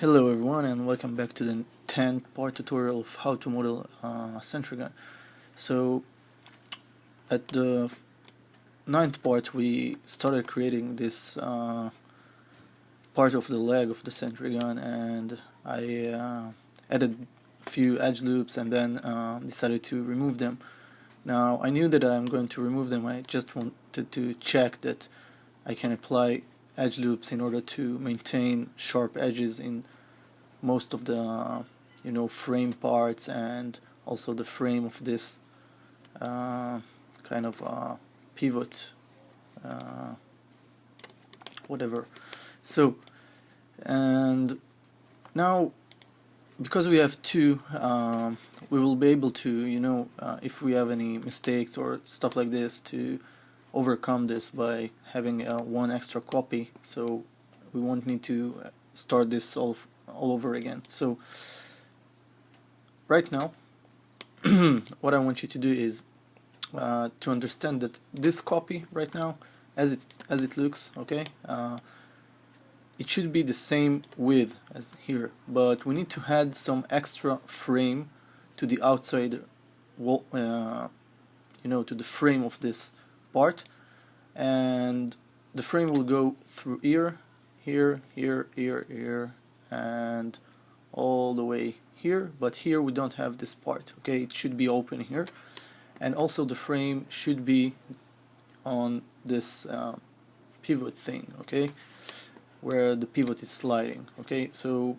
Hello everyone and welcome back to the 10th part tutorial of how to model SentryGun. So at the 9th part we started creating this part of the leg of the SentryGun, and I added a few edge loops and then decided to remove them. Now I knew that I'm going to remove them. I just wanted to check that I can apply edge loops in order to maintain sharp edges in most of the frame parts and also the frame of this kind of pivot whatever. So, and now because we have two, we will be able to if we have any mistakes or stuff like this, to overcome this by having one extra copy, so we won't need to start this all over again. So right now what I want you to do is to understand that this copy right now, as it looks, okay, it should be the same width as here, but we need to add some extra frame to the outside wall, to the frame of this part, and the frame will go through here, and all the way here, but here we don't have this part, okay. It should be open here, and also the frame should be on this pivot thing, okay, where the pivot is sliding, okay. So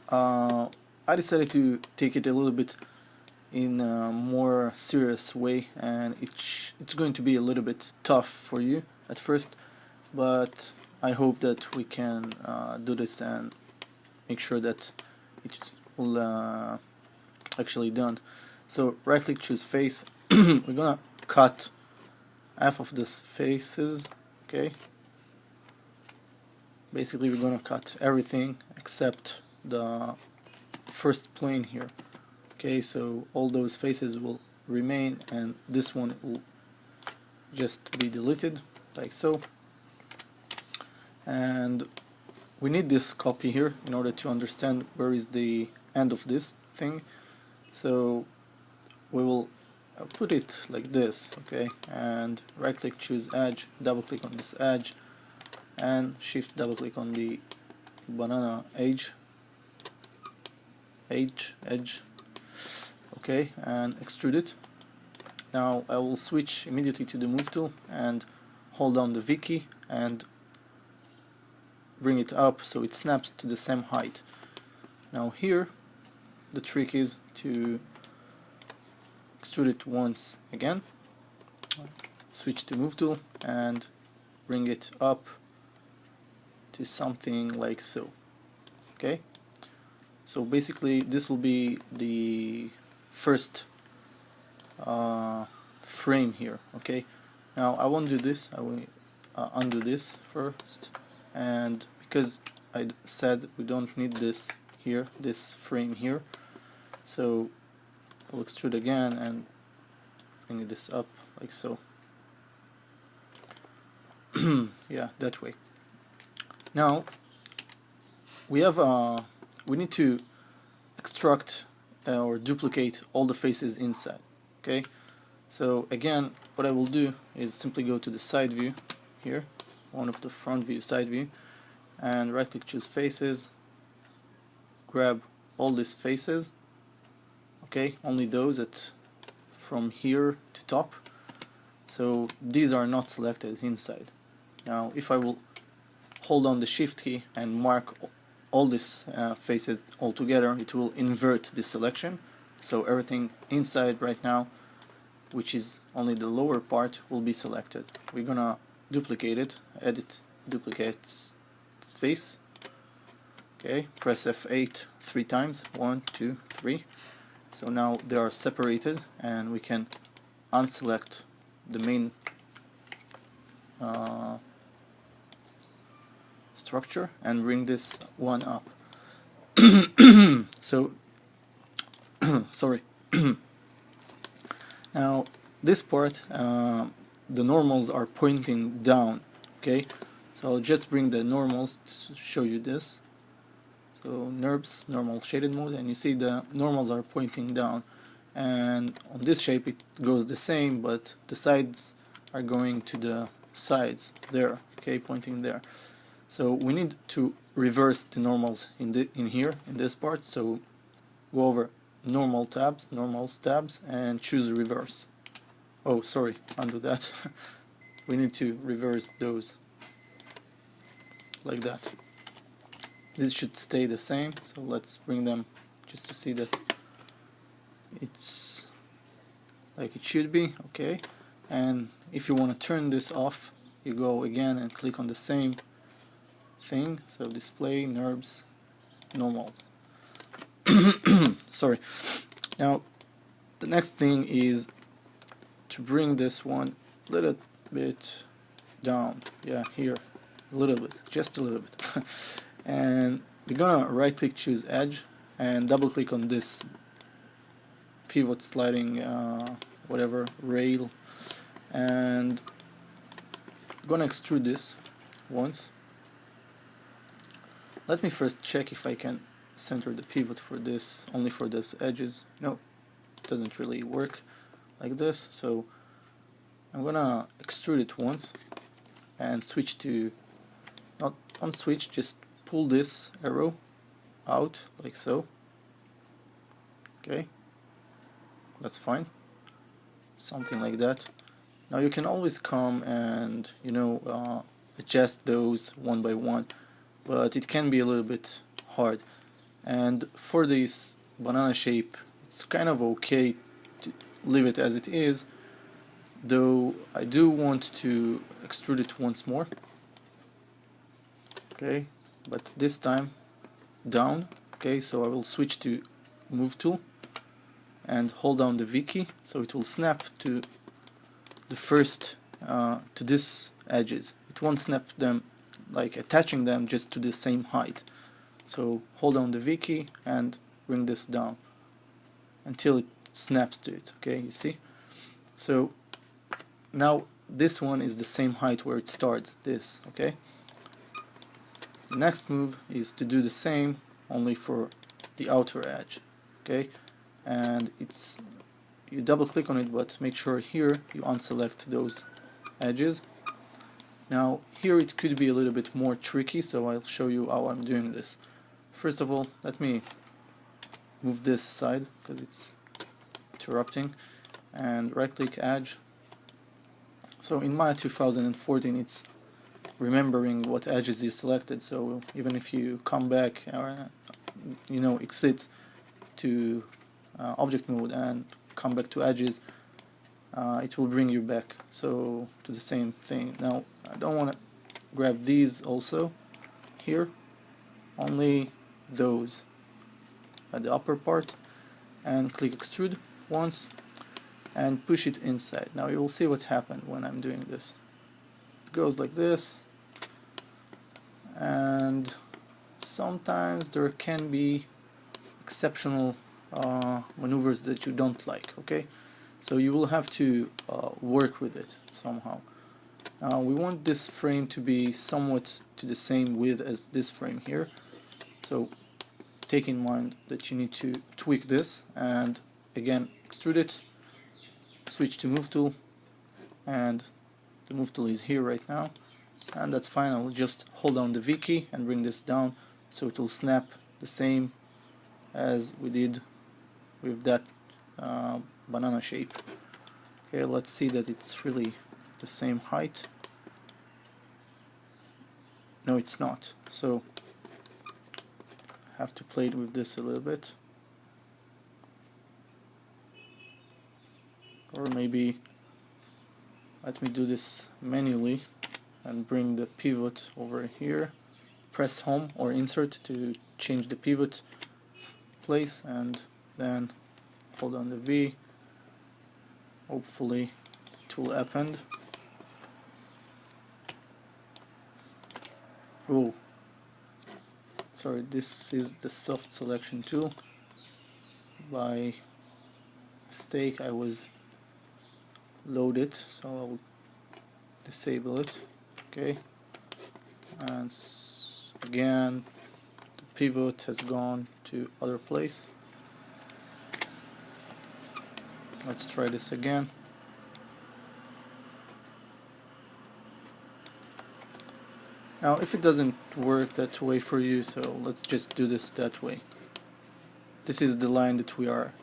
I decided to take it a little bit in a more serious way, and it's going to be a little bit tough for you at first, but I hope that we can do this and make sure that it will actually done. So right click, choose face. We're gonna cut half of this faces, okay. Basically we're gonna cut everything except the first plane here, okay. So all those faces will remain and this one will just be deleted like so. And we need this copy here in order to understand where is the end of this thing. So we will put it like this, okay, and right click, choose edge, double click on this edge, and shift double click on the banana edge, okay, and extrude it. Now I will switch immediately to the move tool and hold down the V key and bring it up so it snaps to the same height. Now here the trick is to extrude it once again, switch to move tool and bring it up to something like so, okay. So basically this will be the first frame here, okay. Now I won't do this, I will undo this first, and because I said we don't need this here, this frame here, so I'll extrude again and bring this up like so. Yeah, that way. Now we have we need to extract or duplicate all the faces inside, okay. So again, what I will do is simply go to the side view here, one of the front view, side view, and right click, choose faces, grab all these faces, okay, only those that from here to top. So these are not selected inside. Now if I will hold on the shift key and mark all these faces all together, it will invert the selection, so everything inside right now, which is only the lower part, will be selected. We're gonna duplicate it, edit, duplicate face, okay, press F8 3 times, 1, 2, 3. So now they are separated and we can unselect the main structure and bring this one up. So sorry. Now this part, the normals are pointing down, okay. So I'll just bring the normals to show you this. so NURBS, normal shaded mode, and you see the normals are pointing down, and on this shape it goes the same, but the sides are going to the sides there, okay, pointing there. So we need to reverse the normals in here in this part. So go over normals tabs, and choose reverse. Oh, sorry, undo that. We need to reverse those like that. This should stay the same, so let's bring them just to see that it's like it should be, okay. And if you want to turn this off, you go again and click on the same thing, so display NURBS normals. Sorry. Now the next thing is to bring this one a little bit down, yeah, here, a little bit, just a little bit. And we're gonna right click, choose edge, and double click on this pivot sliding whatever rail, and I'm gonna extrude this once. Let me first check if I can center the pivot for this, only for this edges. No, it doesn't really work like this, so I'm gonna extrude it once and switch to, not on switch, just pull this arrow out like so. Okay, that's fine, something like that. Now you can always come and, you know, adjust those one by one, but it can be a little bit hard. And for this banana shape, it's kind of okay to leave it as it is, though I do want to extrude it once more. Okay, but this time down. Okay, so I will switch to move tool and hold down the V key, so it will snap to the first to this edges. It won't snap them like attaching them just to the same height. So hold down the V key and bring this down until it snaps to it. Okay, you see? So now this one is the same height where it starts, this, okay? The next move is to do the same, only for the outer edge, okay? And it's, you double click on it, but make sure here you unselect those edges. Now here it could be a little bit more tricky, so I'll show you how I'm doing this. First of all, let me move this side because it's interrupting, and right click edge. So in Maya 2014 it's remembering what edges you selected, so even if you come back or you know, exit to object mode and come back to edges, it will bring you back so to the same thing. Now I don't want to grab these also here, only those at the upper part, and click extrude once and push it inside. Now you will see what happened when I'm doing this. It goes like this, and sometimes there can be exceptional maneuvers that you don't like, okay? So you will have to work with it somehow. We want this frame to be somewhat to the same width as this frame here, so take in mind that you need to tweak this, and again extrude it, switch to move tool, and the move tool is here right now, and that's fine. I will just hold down the V key and bring this down so it will snap the same as we did with that banana shape. Okay, let's see that it's really the same height. No, it's not, so have to play with this a little bit, or maybe let me do this manually and bring the pivot over here, press home or insert to change the pivot place, and then hold on the V, hopefully it will append. Oh, sorry, this is the soft selection tool. By mistake I was loaded, so I'll disable it. Okay, and again the pivot has gone to other place. Let's try this again. Now if it doesn't work that way for you, so let's just do this that way. This is the line that we are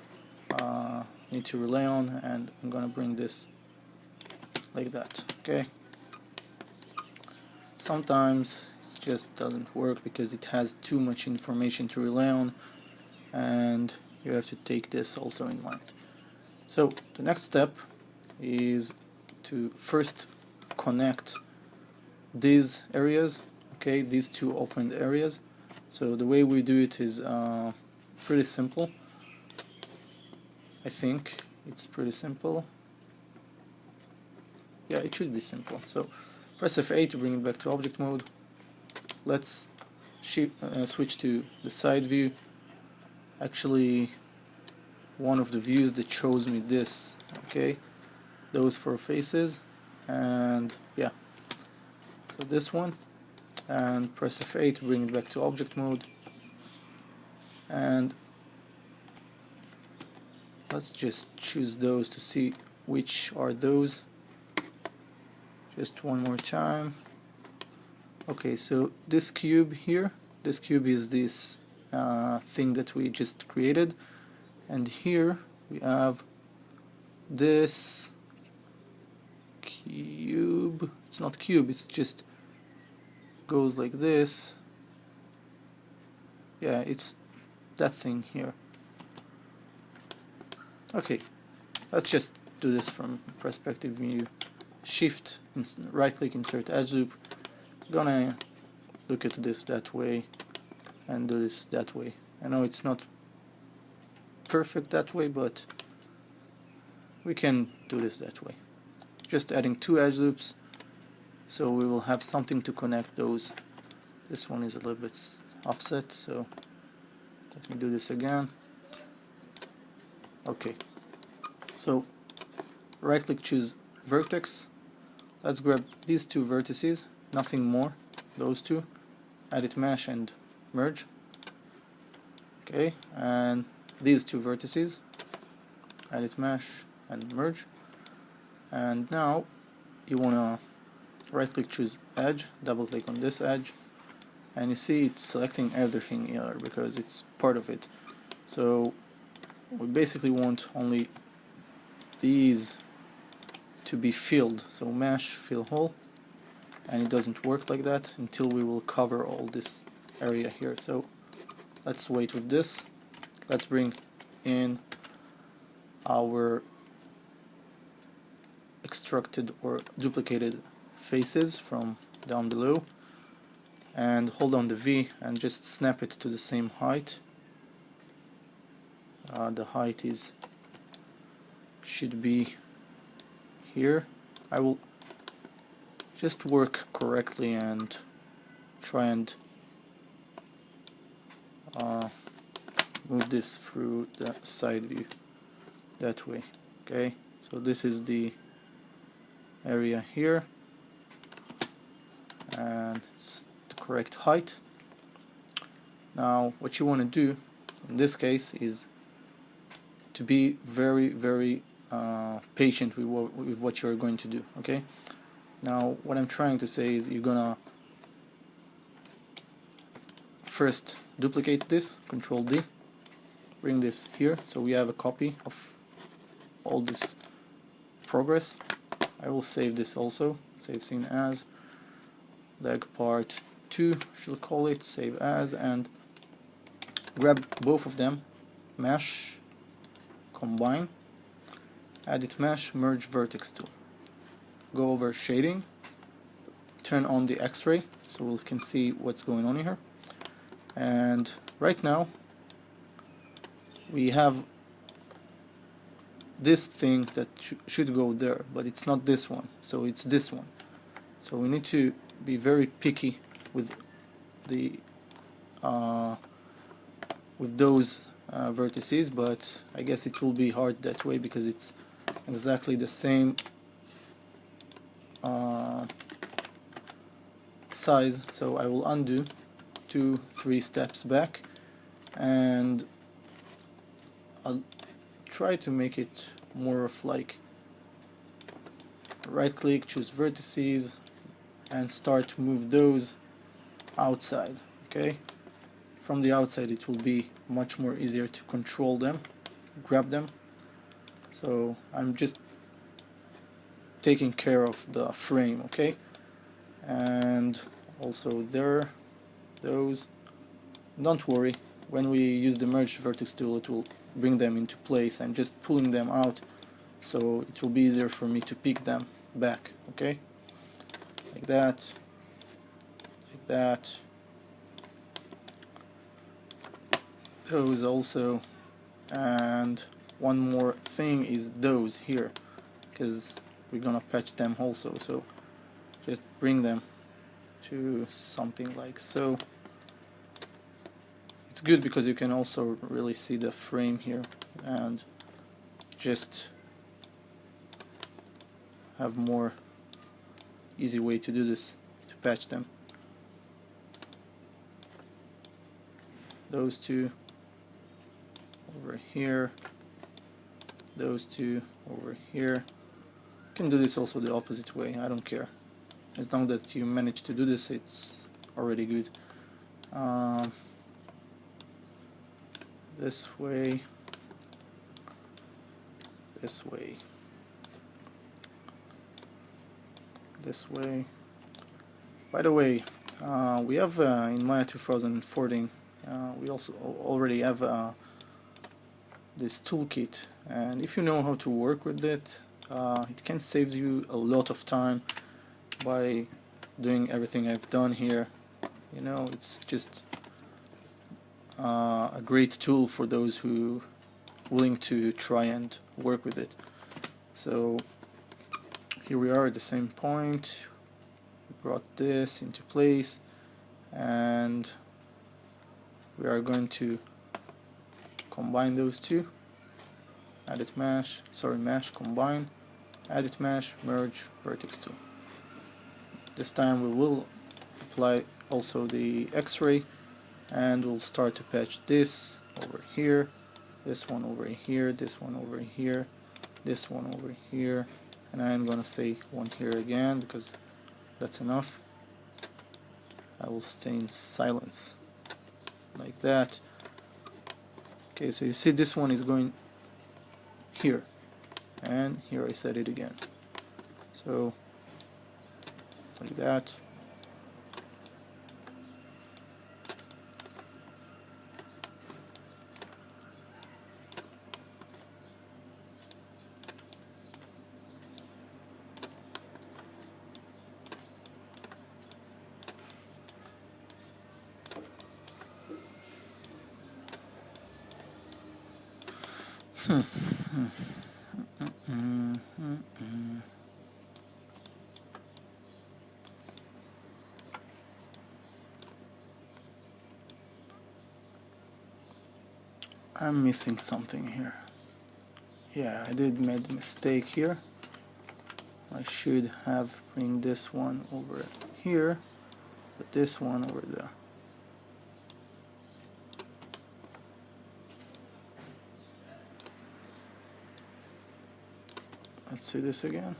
need to rely on, and I'm gonna bring this like that. Okay. Sometimes it just doesn't work because it has too much information to rely on, and you have to take this also in mind. So the next step is to first connect these areas, okay, these two opened areas. So the way we do it is pretty simple. I think it's pretty simple. Yeah, it should be simple. So press F8 to bring it back to object mode. Let's switch to the side view. Actually, one of the views that shows me this, okay, those four faces, and yeah, so this one, and press F8 to bring it back to object mode, and let's just choose those to see which are those. Just one more time. Okay, so this cube here, this cube is this thing that we just created, and here we have this cube. It's not cube, it's just goes like this. Yeah, it's that thing here. Okay, let's just do this from perspective view. Shift, right click, insert edge loop. Gonna look at this that way and do this that way. I know it's not perfect that way, but we can do this that way. Just adding two edge loops, so we will have something to connect those. This one is a little bit offset, so let me do this again. Okay, so right click, choose vertex. Let's grab these two vertices, nothing more, those two, edit mesh and merge. Okay, and these two vertices, edit mesh and merge. And now you wanna right click, choose edge, double click on this edge, and you see it's selecting everything here because it's part of it. So we basically want only these to be filled, so mesh fill hole, and it doesn't work like that until we will cover all this area here. So let's wait with this. Let's bring in our extracted or duplicated faces from down below, and hold on the V and just snap it to the same height. The height should be here. I will just work correctly and try and move this through the side view that way. Okay, so this is the area here, and it's the correct height. Now what you want to do in this case is to be very patient with what you're going to do. Okay, now what I'm trying to say is you're gonna first duplicate this, Control D, bring this here so we have a copy of all this progress. I will save this also, save scene as, leg part 2 should call it, save as, and grab both of them, mesh, combine, edit mesh, merge vertex tool, go over shading, turn on the X-ray so we can see what's going on here. And right now we have this thing that should go there, but it's not this one, so it's this one. So we need to be very picky with the with those vertices, but I guess it will be hard that way because it's exactly the same size. So I will undo, 2-3 steps back, and I'll try to make it more of like right click, choose vertices, and start to move those outside. Okay, from the outside it will be much more easier to control them, grab them. So I'm just taking care of the frame, okay? And also there, those. Don't worry, when we use the merge vertex tool it will bring them into place. I'm just pulling them out so it will be easier for me to pick them back, okay? Like that, like that. Those also, and one more thing is those here, because we're gonna patch them also, so just bring them to something like so. It's good because you can also really see the frame here and just have more easy way to do this, to patch them. Those two over here, those two over here. You can do this also the opposite way, I don't care. As long that you manage to do this, it's already good. This way, this way, this way. By the way, we have in Maya 2014, we also already have this toolkit, and if you know how to work with it, it can save you a lot of time by doing everything I've done here. You know, it's just a great tool for those who willing to try and work with it. So here we are at the same point. We brought this into place, and we are going to combine those two. Edit mesh, mesh, combine, edit mesh, merge, vertex tool. This time we will apply also the X-ray, and we'll start to patch this over here, this one over here, this one over here, this one over here, and I'm gonna say one here again because that's enough. I will stay in silence like that. Okay, so you see this one is going here, and here I said it again. So like that. I'm missing something here. Yeah, I did made a mistake here. I should have bring this one over here, but this one over there. Let's see this again.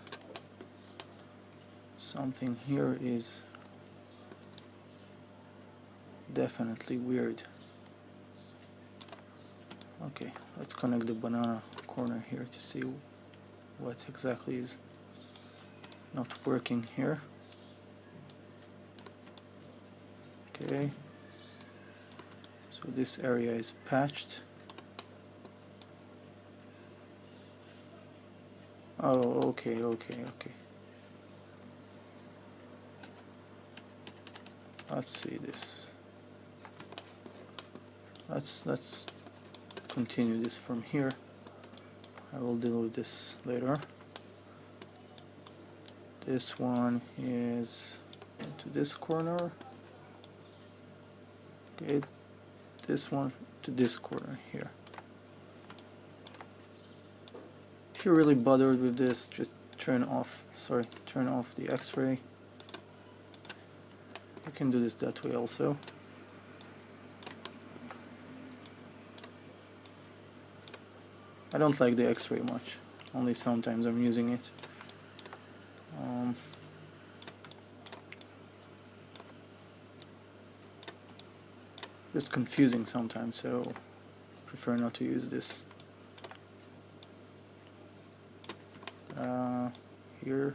Something here is definitely weird. Okay, let's connect the banana corner here to see what exactly is not working here. Okay, so this area is patched. Oh, okay. Let's see this. Let's continue this from here. I will deal with this later. This one is into this corner. Okay, this one to this corner here. If you're really bothered with this, just turn off the X-ray. You can do this that way also. I don't like the X-ray much, only sometimes I'm using it. Just confusing sometimes, so prefer not to use this. Here.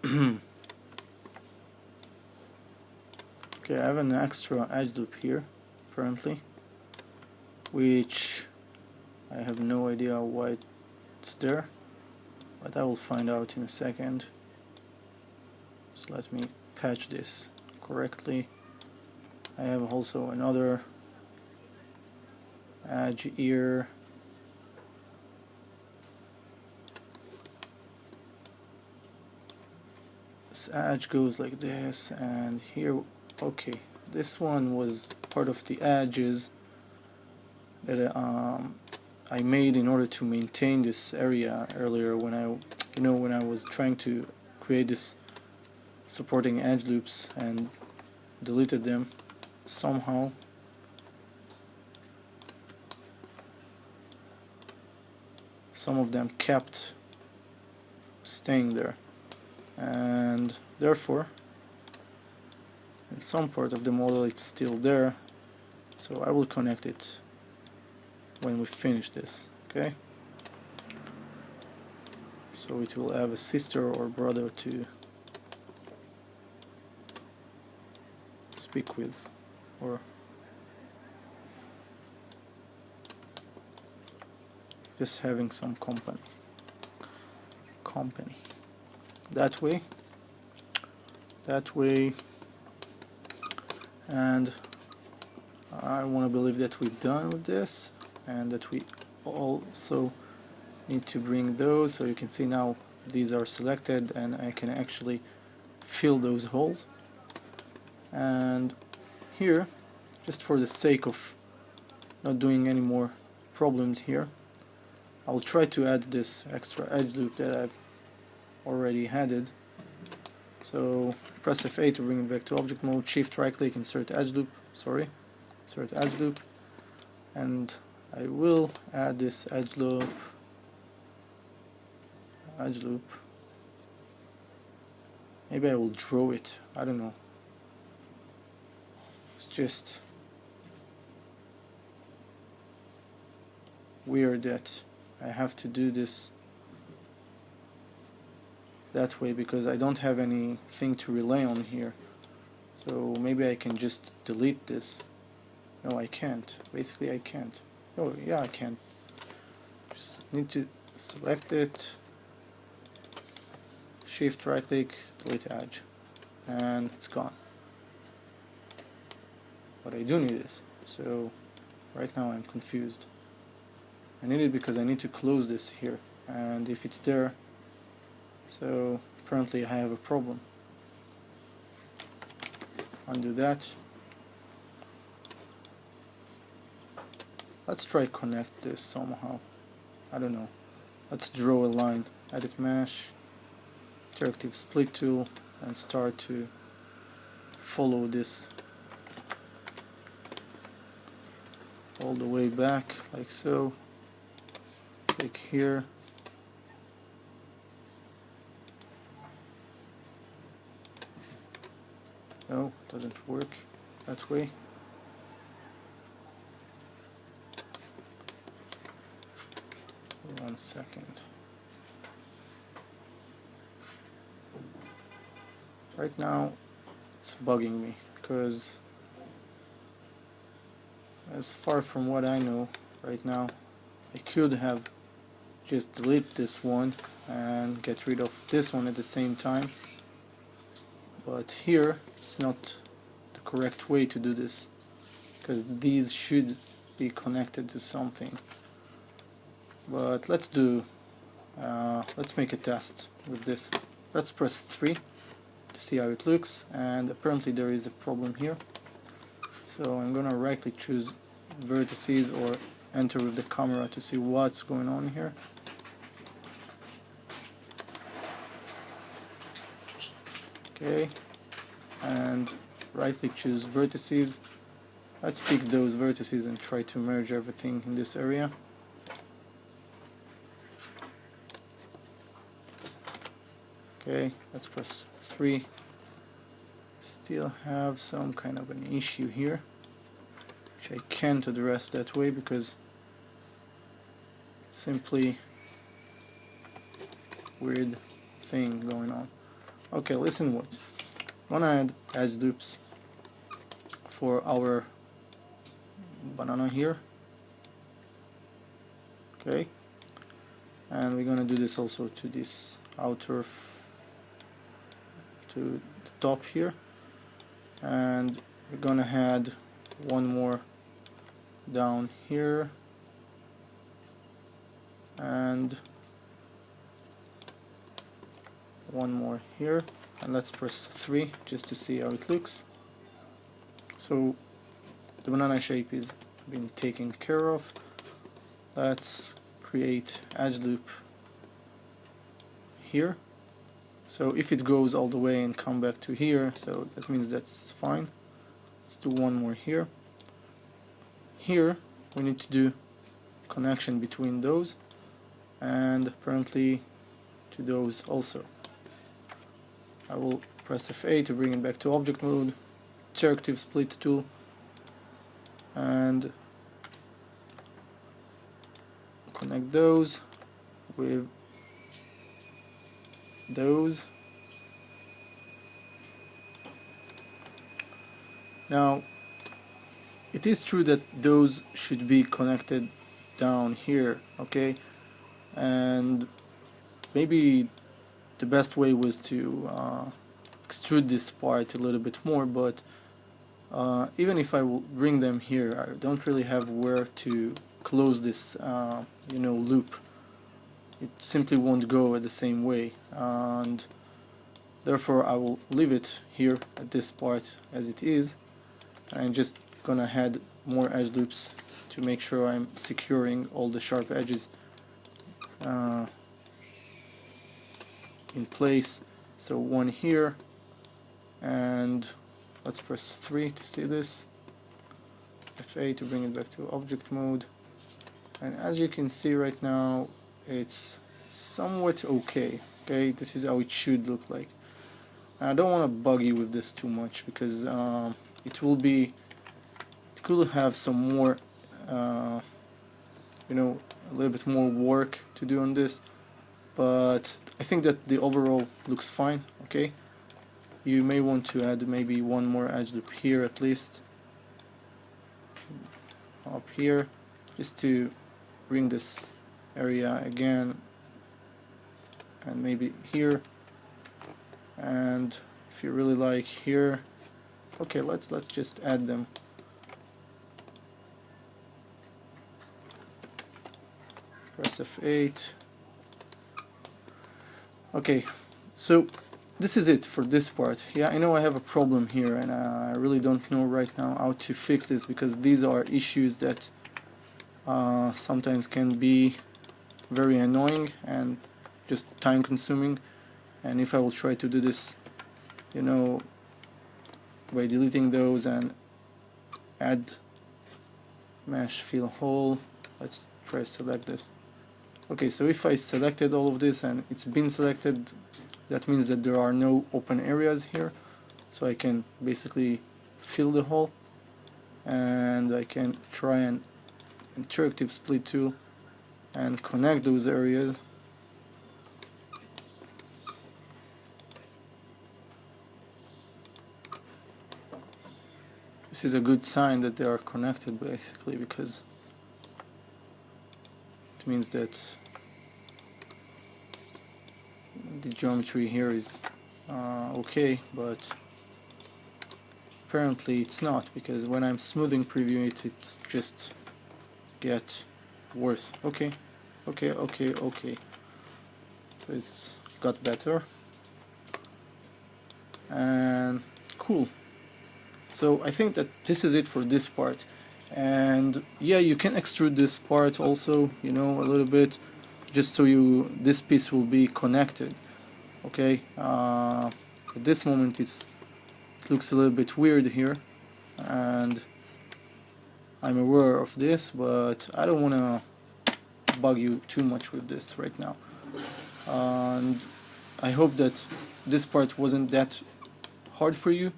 Okay, I have an extra edge loop here, apparently, which I have no idea why it's there, but I will find out in a second. So let me patch this correctly. I have also another edge here. This edge goes like this, and here, okay, this one was part of the edges that I made in order to maintain this area earlier when I was trying to create this supporting edge loops and deleted them somehow. Some of them kept staying there, and therefore in some part of the model it's still there, so I will connect it when we finish this. Okay, so it will have a sister or brother to speak with, or just having some company. That way, and I want to believe that we're done with this, and that we also need to bring those, so you can see now these are selected and I can actually fill those holes. And here, just for the sake of not doing any more problems here, I'll try to add this extra edge loop that I've already added. So press F8 to bring it back to object mode, shift right click, insert edge loop, and I will add this edge loop. Maybe I will draw it, I don't know. It's just weird that I have to do this that way because I don't have anything to rely on here. So maybe I can just delete this. No, I can't. Basically I can't. Oh yeah, I can. Just need to select it, shift right click, delete edge, and it's gone. But I do need it, so right now I'm confused. I need it because I need to close this here, and if it's there, so apparently I have a problem. Undo that. Let's try connect this somehow. I don't know. Let's draw a line. Edit mesh, interactive split tool, and start to follow this all the way back like so. Click here. No, it doesn't work that way. One second. Right now it's bugging me because as far from what I know right now, I could have just delete this one and get rid of this one at the same time, but here it's not the correct way to do this because these should be connected to something. But let's make a test with this. Let's press 3 to see how it looks, and apparently there is a problem here. So I'm gonna right click, choose vertices, or enter with the camera to see what's going on here. Okay, and right click, choose vertices. Let's pick those vertices and try to merge everything in this area. Okay, let's press 3. Still have some kind of an issue here, which I can't address that way because it's simply weird thing going on. Okay, listen what. I want to add edge loops for our banana here. Okay, and we're gonna do this also to this outer to the top here, and we're gonna add one more down here and one more here, and let's press 3 just to see how it looks. So the banana shape is been taken care of. Let's create edge loop here. So if it goes all the way and come back to here, so that means that's fine. Let's do one more here. Here we need to do connection between those, and apparently to those also. I will press F8 to bring it back to object mode, interactive split tool, and connect those with those. Now it is true that those should be connected down here, okay, and maybe the best way was to extrude this part a little bit more, but even if I will bring them here, I don't really have where to close this loop. It simply won't go at the same way, and therefore I will leave it here at this part as it is, and I'm just gonna add more edge loops to make sure I'm securing all the sharp edges in place. So one here, and let's press 3 to see this, F8 to bring it back to object mode, and as you can see right now it's somewhat okay. Okay, this is how it should look like. I don't want to bug you with this too much because it could have some more a little bit more work to do on this, but I think that the overall looks fine. Okay, you may want to add maybe one more edge loop here at least, up here, just to bring this area again, and maybe here, and if you really like here. Okay, let's just add them. Press F8. Okay, so this is it for this part. Yeah, I know I have a problem here, and I really don't know right now how to fix this, because these are issues that sometimes can be very annoying and just time consuming. And if I will try to do this, by deleting those and add mesh fill hole, let's try to select this. Okay, so if I selected all of this and it's been selected, that means that there are no open areas here, so I can basically fill the hole, and I can try an interactive split tool and connect those areas. This is a good sign that they are connected, basically, because it means that the geometry here is okay, but apparently it's not, because when I'm smoothing preview it just get worse. Okay, so it's got better, and cool. So I think that this is it for this part, and yeah, you can extrude this part also, a little bit, just so this piece will be connected. Okay, at this moment it looks a little bit weird here, and I'm aware of this, but I don't want to bug you too much with this right now. And I hope that this part wasn't that hard for you,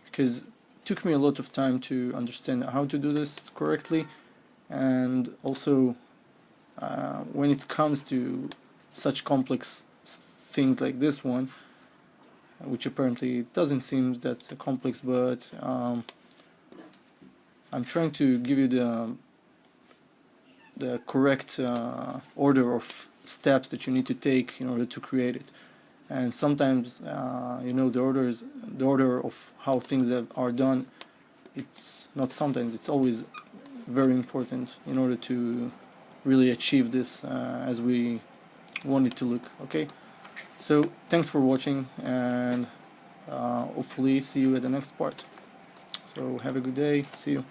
because it took me a lot of time to understand how to do this correctly. And also when it comes to such complex things like this one, which apparently doesn't seem that complex, but I'm trying to give you the correct order of steps that you need to take in order to create it. And sometimes you know, the order of how things are done, it's not sometimes, it's always very important in order to really achieve this as we want it to look. Okay, so thanks for watching, and hopefully see you at the next part. So have a good day, see you.